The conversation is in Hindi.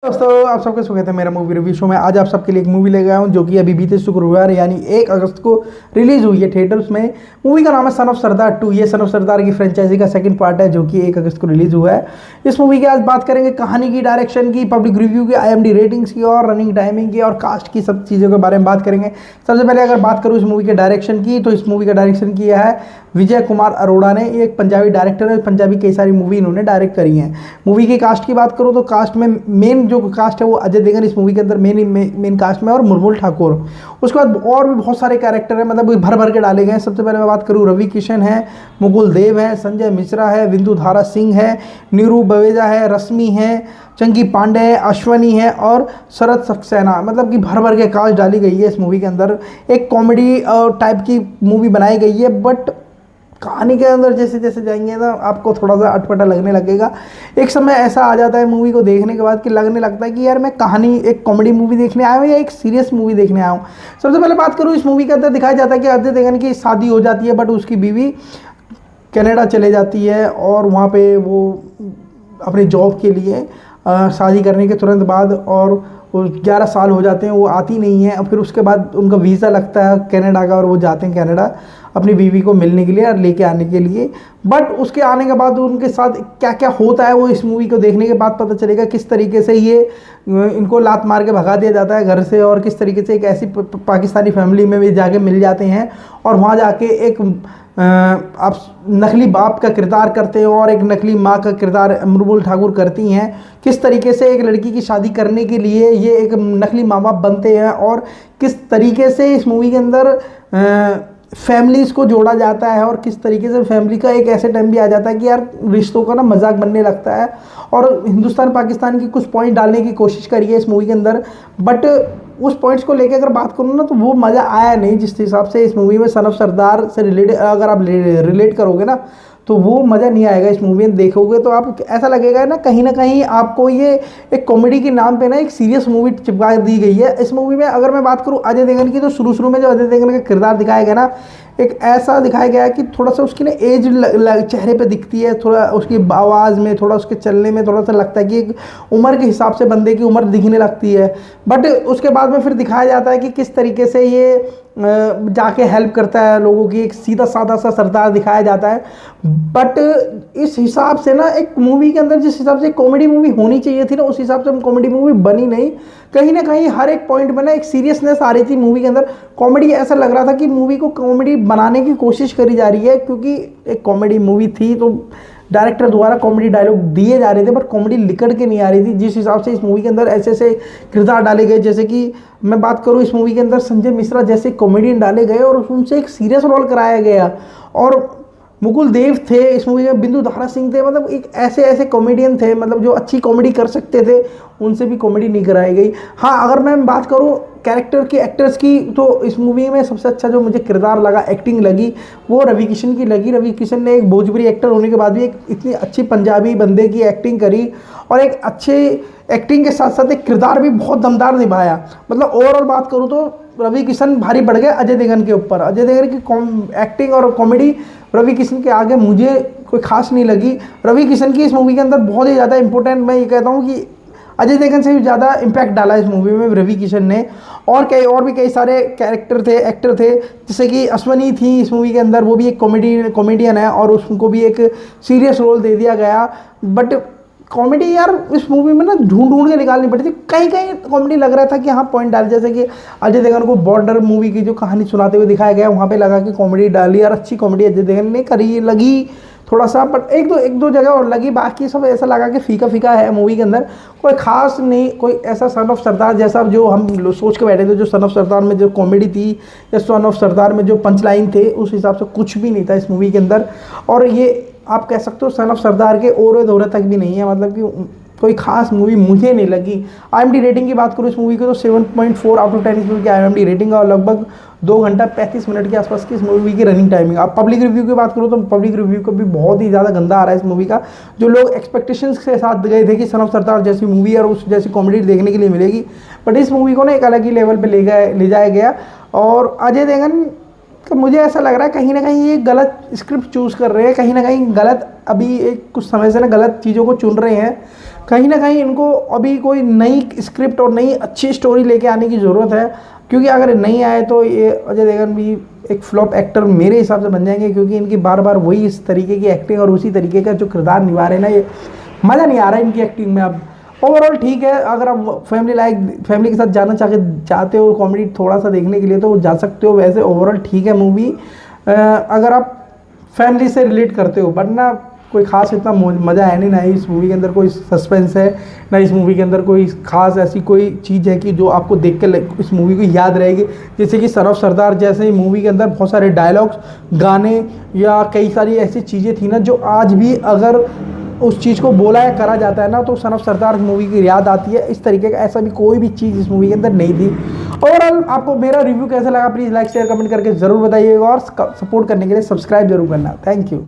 दोस्तों आप सबका स्वागत है मेरा मूवी रिव्यू शो में। आज आप सबके लिए एक मूवी ले गया हूँ जो कि अभी बीते शुक्रवार यानी 1 अगस्त को रिलीज हुई है थिएटर्स में। मूवी का नाम है सन ऑफ सरदार 2। ये सन ऑफ सरदार की फ्रेंचाइजी का सेकंड पार्ट है जो कि 1 अगस्त को रिलीज हुआ है। इस मूवी की आज बात करेंगे कहानी की, डायरेक्शन की, पब्लिक रिव्यू की, IMDb रेटिंग्स की और रनिंग टाइमिंग की और कास्ट की, सब चीज़ों के बारे में बात करेंगे। सबसे पहले अगर बात करूँ इस मूवी के डायरेक्शन की, तो इस मूवी का डायरेक्शन किया है विजय कुमार अरोड़ा ने। ये एक पंजाबी डायरेक्टर है, पंजाबी कई सारी मूवी इन्होंने डायरेक्ट करी हैं। मूवी की कास्ट की बात करूँ तो कास्ट में मेन जो कास्ट है वो अजय देवगन इस मूवी के अंदर मेन कास्ट में, और मुरमुल ठाकुर। उसके बाद और भी बहुत सारे कैरेक्टर हैं, मतलब भर भर के डाले गए हैं। सबसे पहले मैं बात करूँ, रवि किशन है, मुकुल देव है, संजय मिश्रा है, विंदु धारा सिंह है, नीरू बवेजा है, रश्मि है, चंकी पांडे है, अश्वनी है और शरद सक्सेना। मतलब कि भर भर के कास्ट डाली गई है इस मूवी के अंदर। एक कॉमेडी टाइप की मूवी बनाई गई है, बट कहानी के अंदर जैसे जैसे जाएंगे ना आपको थोड़ा सा अटपटा लगने लगेगा। एक समय ऐसा आ जाता है मूवी को देखने के बाद कि लगने लगता है कि यार मैं कहानी एक कॉमेडी मूवी देखने आया हूँ या एक सीरियस मूवी देखने आया हूँ। सबसे पहले बात करूँ, इस मूवी के अंदर दिखाया जाता है कि अजय देवगन की शादी हो जाती है, बट उसकी बीवी कनाडा चले जाती है और वहाँ पे वो अपने जॉब के लिए शादी करने के तुरंत बाद, और वो 11 साल हो जाते हैं, वो आती नहीं है। और फिर उसके बाद उनका वीज़ा लगता है कनाडा का और वो जाते हैं कनाडा अपनी बीवी को मिलने के लिए और लेके आने के लिए। बट उसके आने के बाद उनके साथ क्या क्या होता है वो इस मूवी को देखने के बाद पता चलेगा। किस तरीके से ये इनको लात मार के भगा दिया जाता है घर से, और किस तरीके से एक ऐसी पाकिस्तानी फैमिली में भी जाके मिल जाते हैं और वहाँ जाके एक आप नकली बाप का किरदार करते हैं और एक नकली माँ का किरदार मुरमुल ठाकुर करती हैं। किस तरीके से एक लड़की की शादी करने के लिए ये एक नकली माँ बाप बनते हैं, और किस तरीके से इस मूवी के अंदर फैमिलीज़ को जोड़ा जाता है, और किस तरीके से फैमिली का एक ऐसे टाइम भी आ जाता है कि यार रिश्तों का ना मजाक बनने लगता है। और हिंदुस्तान पाकिस्तान की कुछ पॉइंट डालने की कोशिश करी है इस मूवी के अंदर, बट उस पॉइंट्स को लेकर अगर बात करूँ ना तो वो मज़ा आया नहीं जिस हिसाब से इस मूवी में सन ऑफ सरदार से रिलेटेड अगर आप रिलेट करोगे ना तो वो मज़ा नहीं आएगा। इस मूवी में देखोगे तो आप ऐसा लगेगा ना कहीं आपको ये एक कॉमेडी के नाम पे ना एक सीरियस मूवी चिपका दी गई है। इस मूवी में अगर मैं बात करूँ अजय देवगन की, तो शुरू में जो अजय देवगन का किरदार दिखाया गया ना, एक ऐसा दिखाया गया है कि थोड़ा सा उसकी ना एज चेहरे पे दिखती है, थोड़ा उसकी आवाज़ में, थोड़ा उसके चलने में थोड़ा सा लगता है कि एक उम्र के हिसाब से बंदे की उम्र दिखने लगती है। बट उसके बाद में फिर दिखाया जाता है कि किस तरीके से ये जाके हेल्प करता है लोगों की, एक सीधा साधा सा सरदार दिखाया जाता है। बट इस हिसाब से ना एक मूवी के अंदर जिस हिसाब से कॉमेडी मूवी होनी चाहिए थी ना, उस हिसाब से कॉमेडी मूवी बनी नहीं। कहीं ना कहीं हर एक पॉइंट में ना एक सीरियसनेस आ रही थी मूवी के अंदर। कॉमेडी ऐसा लग रहा था कि मूवी को कॉमेडी बनाने की कोशिश करी जा रही है, क्योंकि एक कॉमेडी मूवी थी तो डायरेक्टर द्वारा कॉमेडी डायलॉग दिए जा रहे थे, बट कॉमेडी लिकड़ के नहीं आ रही थी। जिस हिसाब से इस मूवी के अंदर ऐसे ऐसे किरदार डाले गए, जैसे कि मैं बात करूँ इस मूवी के अंदर संजय मिश्रा जैसे कॉमेडियन डाले गए और उनसे एक सीरियस रोल कराया गया, और मुकुल देव थे इस मूवी में, बिंदु धारा सिंह थे। मतलब एक ऐसे ऐसे कॉमेडियन थे मतलब जो अच्छी कॉमेडी कर सकते थे, उनसे भी कॉमेडी नहीं कराई गई। हाँ, अगर मैं बात करूँ कैरेक्टर की, एक्टर्स की, तो इस मूवी में सबसे अच्छा जो मुझे किरदार लगा, एक्टिंग लगी, वो रवि किशन की लगी। रवि किशन ने एक भोजपुरी एक्टर होने के बाद भी एक इतनी अच्छी पंजाबी बंदे की एक्टिंग करी, और एक अच्छे एक्टिंग के साथ साथ एक किरदार भी बहुत दमदार निभाया। मतलब ओवरऑल बात करूँ तो रवि किशन भारी बढ़ गए अजय देवगन के ऊपर। अजय देवगन की एक्टिंग और कॉमेडी रवि किशन के आगे मुझे कोई खास नहीं लगी। रवि किशन की इस मूवी के अंदर बहुत ही ज़्यादा इंपॉर्टेंट, मैं ये कहता हूँ कि अजय देवगन से भी ज़्यादा इम्पैक्ट डाला इस मूवी में रवि किशन ने। और भी कई सारे कैरेक्टर थे, एक्टर थे, जैसे कि अश्वनी थी इस मूवी के अंदर, वो भी एक कॉमेडियन है और उसको भी एक सीरियस रोल दे दिया गया। बट कॉमेडी यार इस मूवी में ना ढूंढ के निकालनी पड़ी थी। कहीं कहीं कॉमेडी लग रहा था कि हाँ पॉइंट डाल, जैसे कि अजय देवगन को बॉर्डर मूवी की जो कहानी सुनाते हुए दिखाया गया, वहाँ पे लगा कि कॉमेडी डाली और अच्छी कॉमेडी अजय देवगन ने करी लगी थोड़ा सा। बट एक दो जगह और लगी, बाकी सब ऐसा लगा कि फीका फीका है मूवी के अंदर, कोई खास नहीं। कोई ऐसा सन ऑफ सरदार जैसा जो हम सोच के बैठे थे, जो सन ऑफ सरदार में जो कॉमेडी थी या सन ऑफ सरदार में जो पंच लाइन थे, उस हिसाब से कुछ भी नहीं था इस मूवी के अंदर। और ये आप कह सकते हो सन ऑफ सरदार के और दौरे तक भी नहीं है, मतलब कि कोई खास मूवी मुझे नहीं लगी। IMDb रेटिंग की बात करूँ इस मूवी की तो 7.4 आउट ऑफ 10 इस मूवी की IMDb रेटिंग, और लगभग 2 घंटा 35 मिनट के आसपास की इस मूवी की रनिंग टाइमिंग। आप पब्लिक रिव्यू की बात करूँ तो पब्लिक रिव्यू को भी बहुत ही ज़्यादा गंदा आ रहा है इस मूवी का। जो लोग एक्सपेक्टेशंस के साथ गए थे कि सन ऑफ सरदार जैसी मूवी और उस जैसी कॉमेडी देखने के लिए मिलेगी, बट इस मूवी को ना एक अलग ही लेवल पर ले जाया गया। और अजय देवगन तो मुझे ऐसा लग रहा है कहीं ना कहीं ये गलत स्क्रिप्ट चूज़ कर रहे हैं, कहीं ना कहीं गलत, अभी एक कुछ समय से ना गलत चीज़ों को चुन रहे हैं। कहीं ना कहीं इनको अभी कोई नई स्क्रिप्ट और नई अच्छी स्टोरी लेके आने की ज़रूरत है, क्योंकि अगर नहीं आए तो ये अजय देवगन भी एक फ्लॉप एक्टर मेरे हिसाब से बन जाएंगे, क्योंकि इनकी बार बार वही इस तरीके की एक्टिंग और उसी तरीके का जो किरदार निभा रहे हैं ना, ये मज़ा नहीं आ रहा है इनकी एक्टिंग में। अब ओवरऑल ठीक है, अगर आप फैमिली के साथ जाना चाहते हो कॉमेडी थोड़ा सा देखने के लिए तो जा सकते हो। वैसे ओवरऑल ठीक है मूवी, अगर आप फैमिली से रिलेट करते हो, वरना कोई खास इतना मज़ा है नहीं। ना ही इस मूवी के अंदर कोई सस्पेंस है, ना इस मूवी के अंदर कोई खास ऐसी कोई चीज़ है कि जो आपको देख के इस मूवी को याद रहेगी। जैसे कि सन ऑफ सरदार जैसे ही मूवी के अंदर बहुत सारे डायलॉग्स, गाने या कई सारी ऐसी चीज़ें थी ना, जो आज भी अगर उस चीज़ को बोला या करा जाता है ना तो सन ऑफ सरदार मूवी की याद आती है। इस तरीके का ऐसा भी कोई भी चीज़ इस मूवी के अंदर नहीं थी। ओवरऑल आपको मेरा रिव्यू कैसा लगा प्लीज़ लाइक शेयर कमेंट करके ज़रूर बताइएगा, और सपोर्ट करने के लिए सब्सक्राइब जरूर करना। Thank you.